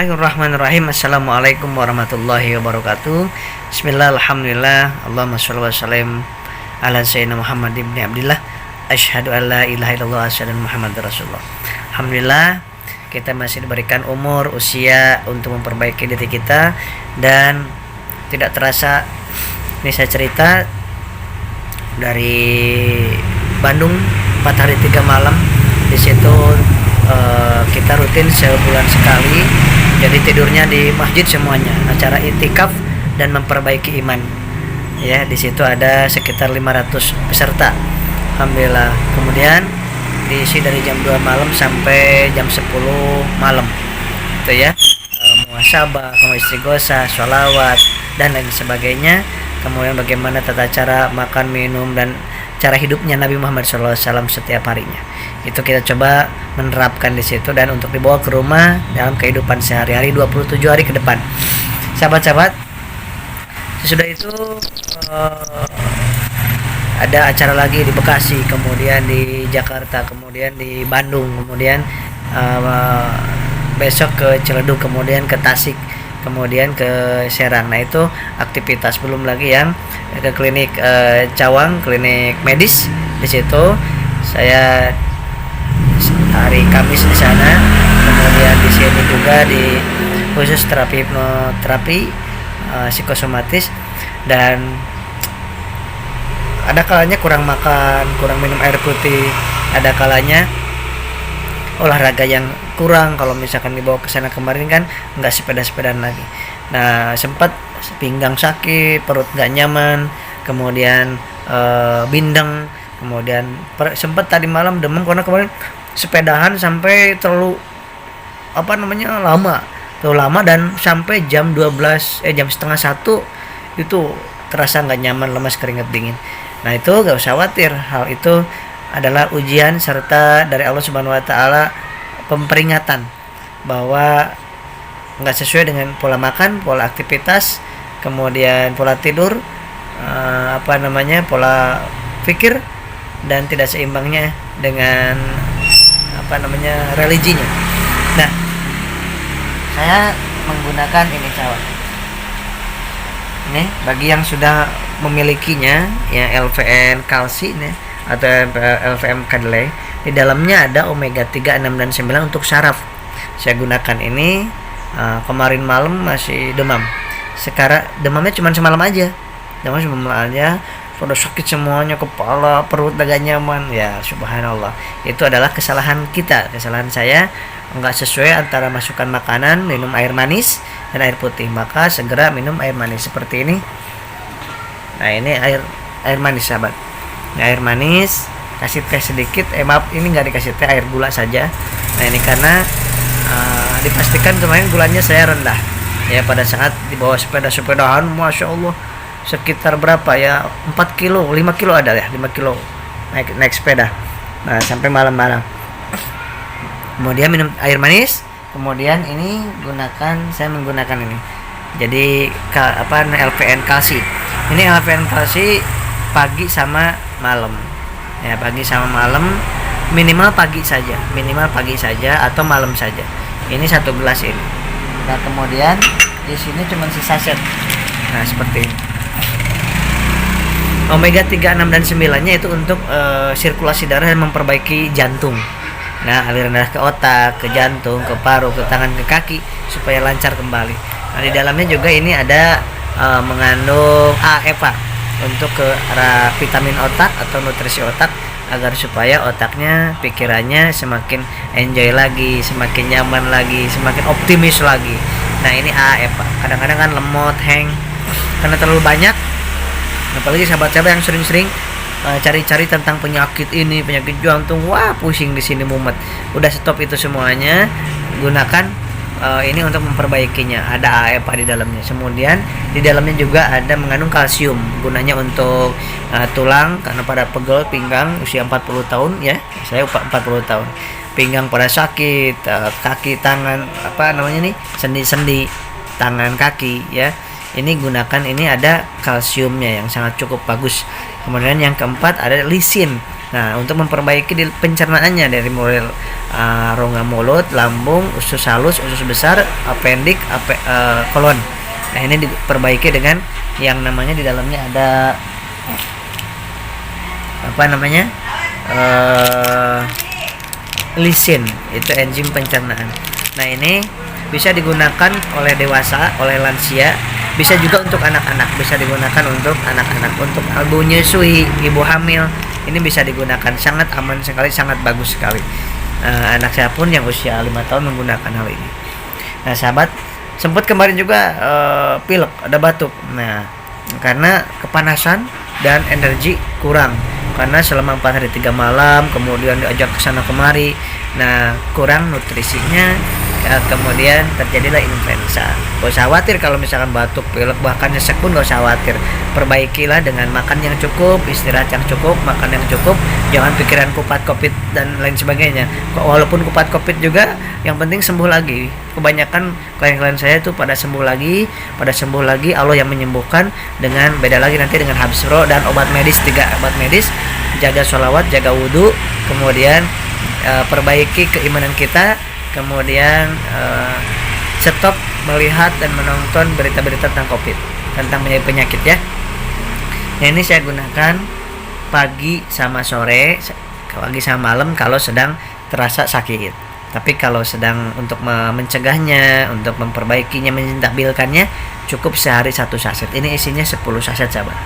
Bismillahirrahmanirrahim. Assalamualaikum warahmatullahi wabarakatuh. Bismillah, alhamdulillah, Allahumma sholli wa sallim ala sayyidina Muhammad ibn Abdillah. Asyhadu an la ilaha illallah, asyhadu anna Muhammadar Rasulullah. Alhamdulillah, kita masih diberikan umur, usia untuk memperbaiki diri kita. Dan tidak terasa, ini saya cerita dari Bandung, 4 hari 3 malam. Di situ kita rutin sebulan sekali, jadi tidurnya di masjid semuanya, acara itikaf dan memperbaiki iman ya. Di situ ada sekitar 500 peserta, alhamdulillah. Kemudian diisi dari jam 2 malam sampai jam 10 malam itu ya, muhasabah, kemudian istighosa, sholawat dan lain sebagainya. Kemudian bagaimana tata cara makan, minum, dan cara hidupnya Nabi Muhammad SAW setiap harinya. Itu kita coba menerapkan di situ dan untuk dibawa ke rumah dalam kehidupan sehari-hari 27 hari ke depan. Sahabat-sahabat, sesudah itu ada acara lagi di Bekasi, kemudian di Jakarta, kemudian di Bandung, kemudian besok ke Ciledug, kemudian ke Tasik, kemudian ke Serang. Nah itu aktivitas, belum lagi yang ke klinik Cawang, klinik medis. Di situ saya hari Kamis di sana, kemudian di sini juga di khusus terapi hipnoterapi psikosomatis. Dan ada kalanya kurang makan, kurang minum air putih, ada kalanya olahraga yang kurang. Kalau misalkan dibawa ke sana kemarin kan nggak sepeda-sepedaan lagi. Nah sempat pinggang sakit, perut nggak nyaman, kemudian bindeng, kemudian sempat tadi malam demam karena kemarin sepedahan sampai terlalu lama dan sampai jam 12 jam setengah 1 itu terasa nggak nyaman, lemas, keringat dingin. Nah itu nggak usah khawatir, hal itu adalah ujian serta dari Allah Subhanahu Wa Taala, peringatan bahwa nggak sesuai dengan pola makan, pola aktivitas, kemudian pola tidur, pola pikir, dan tidak seimbangnya dengan religinya. Nah, saya menggunakan ini cawan. Ini bagi yang sudah memilikinya ya, LVN kalsi nih, atau LVM kedelai. Di dalamnya ada omega 3, 6 dan 9 untuk saraf. Saya gunakan ini kemarin malam masih demam. Sekarang demamnya cuma semalam aja. Sudah sakit semuanya, kepala, perut agak nyaman. Ya subhanallah, itu adalah kesalahan kita, kesalahan saya, enggak sesuai antara masukkan makanan, minum air manis dan air putih. Maka segera minum air manis seperti ini. Nah ini air manis sahabat. Ini air manis, kasih teh sedikit. Maaf, ini nggak dikasih teh, air gula saja. Nah ini karena dipastikan kemarin gulanya saya rendah ya, pada saat dibawa sepedahan, masya Allah sekitar berapa ya, 4 kilo 5 kilo ada ya, 5 kilo naik sepeda. Nah sampai malam-malam. Kemudian minum air manis, kemudian ini saya menggunakan ini, jadi LVN kalsi. Ini LVN kalsi pagi sama malam ya, pagi sama malam, minimal pagi saja atau malam saja. Ini 1 gelas ini. Nah kemudian di sini cuma sesaset. Nah seperti ini. Omega 3, 6 dan 9-nya itu untuk sirkulasi darah dan memperbaiki jantung. Nah, aliran darah ke otak, ke jantung, ke paru, ke tangan, ke kaki supaya lancar kembali. Nah, di dalamnya juga ini ada mengandung EPA untuk ke arah vitamin otak atau nutrisi otak, agar supaya otaknya, pikirannya semakin enjoy lagi, semakin nyaman lagi, semakin optimis lagi. Nah, ini EPA. Kadang-kadang kan lemot, hang karena terlalu banyak. Apalagi sahabat-sahabat yang sering-sering cari-cari tentang penyakit ini, penyakit jantung, wah pusing di sini, mumet. Udah stop itu semuanya, gunakan ini untuk memperbaikinya. Ada EPA di dalamnya. Kemudian di dalamnya juga ada mengandung kalsium, gunanya untuk tulang, karena pada pegel pinggang usia 40 tahun ya, saya 40 tahun, pinggang pada sakit, kaki, tangan, sendi-sendi tangan, kaki ya. Ini gunakan, ini ada kalsiumnya yang sangat cukup bagus. Kemudian yang keempat ada lisin. Nah, untuk memperbaiki di pencernaannya dari mulai rongga mulut, lambung, usus halus, usus besar, apendik, kolon. Nah, ini diperbaiki dengan yang namanya di dalamnya ada apa namanya? Lisin, itu enzim pencernaan. Nah, ini bisa digunakan oleh dewasa, oleh lansia, bisa juga untuk anak-anak, bisa digunakan untuk anak-anak, untuk ibu nyusui, ibu hamil. Ini bisa digunakan, sangat aman sekali, sangat bagus sekali. Anak saya pun yang usia 5 tahun menggunakan hal ini. Nah, sahabat, sempat kemarin juga pilek, ada batuk. Nah, karena kepanasan dan energi kurang, karena selama 4 hari 3 malam, kemudian diajak ke sana kemari. Nah, kurang nutrisinya, kemudian terjadilah influenza. Gak usah khawatir kalau misalkan batuk, pilek, bahkan nyesek pun gak usah khawatir. Perbaikilah dengan makan yang cukup, istirahat yang cukup, makan yang cukup. Jangan pikiran kupat covid dan lain sebagainya. Walaupun kupat covid juga, yang penting sembuh lagi. Kebanyakan klien-klien saya itu pada sembuh lagi. Allah yang menyembuhkan. Dengan beda lagi nanti dengan habsro dan obat medis, 3 obat medis. Jaga sholawat, jaga wudhu, kemudian perbaiki keimanan kita, kemudian stop melihat dan menonton berita-berita tentang COVID, tentang penyakit ya. Nah, ini saya gunakan pagi sama sore, pagi sama malam kalau sedang terasa sakit. Tapi kalau sedang untuk mencegahnya, untuk memperbaikinya, menstabilkannya, cukup sehari 1 saset. Ini isinya 10 saset, sahabat.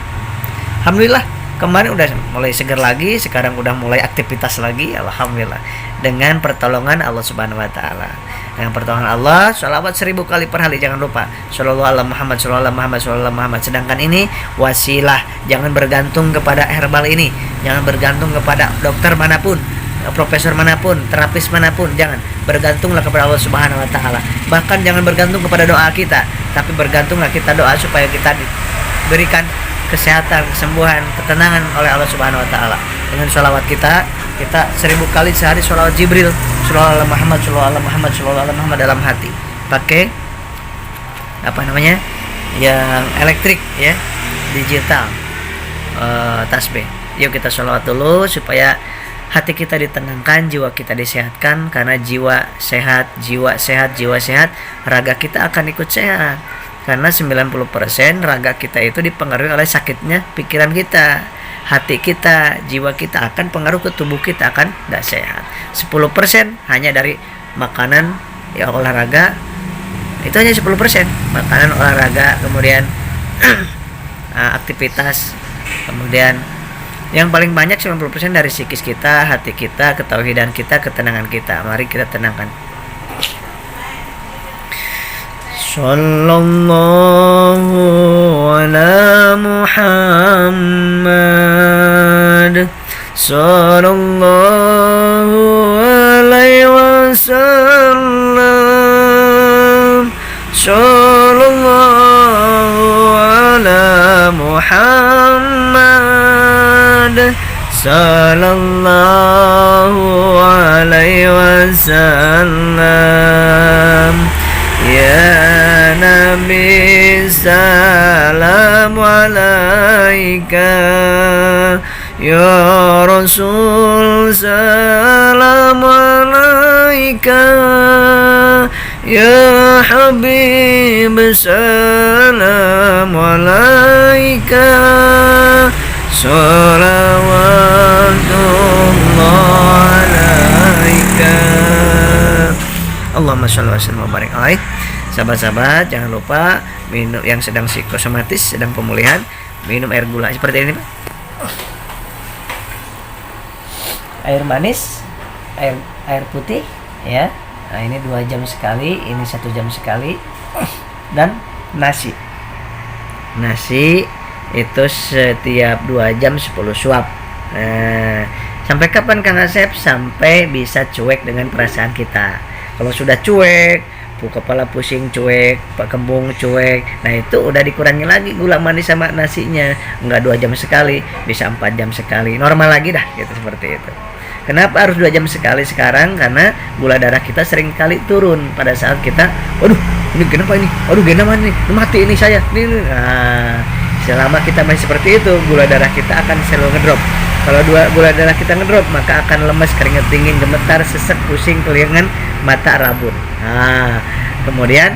Alhamdulillah, kemarin udah mulai segar lagi, sekarang udah mulai aktivitas lagi, alhamdulillah, dengan pertolongan Allah Subhanahu wa taala. Dengan pertolongan Allah, sholawat 1000 kali per hari, jangan lupa. Shallallahu alaihi Muhammad, shallallahu alaihi Muhammad, shallallahu alaihi Muhammad. Sedangkan ini wasilah, jangan bergantung kepada herbal ini, jangan bergantung kepada dokter manapun, profesor manapun, terapis manapun, jangan. Bergantunglah kepada Allah Subhanahu wa taala. Bahkan jangan bergantung kepada doa kita, tapi bergantunglah kita doa supaya kita diberikan kesehatan, kesembuhan, ketenangan oleh Allah Subhanahu wa taala. Dengan sholawat kita 1000 kali sehari sholawat Jibril, sholawat ala Muhammad, sholawat ala Muhammad, sholawat ala Muhammad dalam hati. Pakai apa namanya? Yang elektrik ya, digital, tasbih. Yuk kita sholawat dulu supaya hati kita ditenangkan, jiwa kita disehatkan. Karena jiwa sehat, raga kita akan ikut sehat. Karena 90% raga kita itu dipengaruhi oleh sakitnya pikiran kita, hati kita, jiwa kita akan pengaruh ke tubuh kita akan tidak sehat. 10% hanya dari makanan, ya olahraga, itu hanya 10%. Makanan, olahraga, kemudian aktivitas, kemudian yang paling banyak 90% dari psikis kita, hati kita, ketauhidan kita, ketenangan kita. Mari kita tenangkan. Sallallahu ala Muhammad, sallallahu alaihi wasallam, sallallahu ala Muhammad, sallallahu alaihi wasallam. Ya Nabi salam alaika, ya Rasul salam alaika, ya Habib salam alaika, salawatullah alaika. Allahumma sholli wa sallim wa barik alaih. Sahabat-sahabat, jangan lupa minum yang sedang psikosomatis, sedang pemulihan, minum air gula seperti ini, Pak. Air manis, air putih, ya. Nah, ini 2 jam sekali, ini 1 jam sekali, dan nasi. Nasi itu setiap 2 jam 10 suap. Nah, sampai kapan Kang Asep? Sampai bisa cuek dengan perasaan kita. Kalau sudah cuek, kepala pusing cuek, kembung cuek, nah itu udah dikurangi lagi gula manis sama nasinya. Enggak 2 jam sekali, bisa 4 jam sekali, normal lagi dah gitu, seperti itu. Kenapa harus 2 jam sekali sekarang? Karena gula darah kita sering kali turun pada saat kita, waduh ini kenapa ini, waduh kenapa ini, mati ini saya ini. Nah, Selama kita masih seperti itu, gula darah kita akan selalu ngedrop. Kalau gula darah kita ngedrop, maka akan lemes, keringat dingin, gemetar, sesek, pusing, kelingan, mata rabun. Nah, kemudian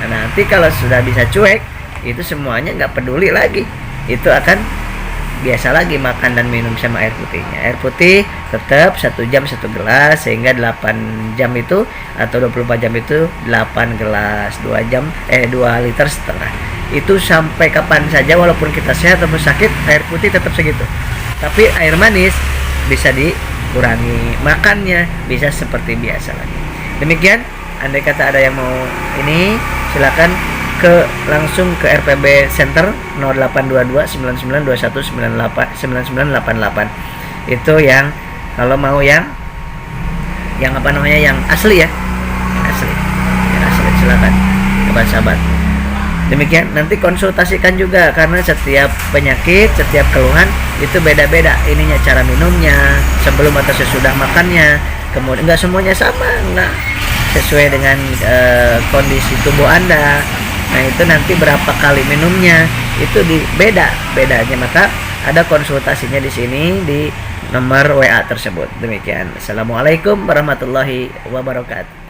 nanti kalau sudah bisa cuek, itu semuanya nggak peduli lagi. Itu akan biasa lagi makan dan minum sama air putihnya. Air putih tetap 1 jam 1 gelas, sehingga 8 jam itu atau 24 jam itu 8 gelas, 2 liter setengah. Itu sampai kapan saja, walaupun kita sehat atau sakit, air putih tetap segitu. Tapi air manis bisa dikurangi, makannya bisa seperti biasa lagi. Demikian, andai kata ada yang mau ini, silakan langsung ke RPB Center 0822 992198 itu yang kalau mau yang apa namanya, yang asli ya, yang asli silakan sahabat-sahabat. Demikian, nanti konsultasikan juga, karena setiap penyakit, setiap keluhan itu beda-beda ininya, cara minumnya, sebelum atau sesudah makannya. Kemudian nggak semuanya sama, nggak sesuai dengan kondisi tubuh Anda. Nah, itu nanti berapa kali minumnya itu bedanya, maka ada konsultasinya di sini di nomor WA tersebut. Demikian. Assalamualaikum warahmatullahi wabarakatuh.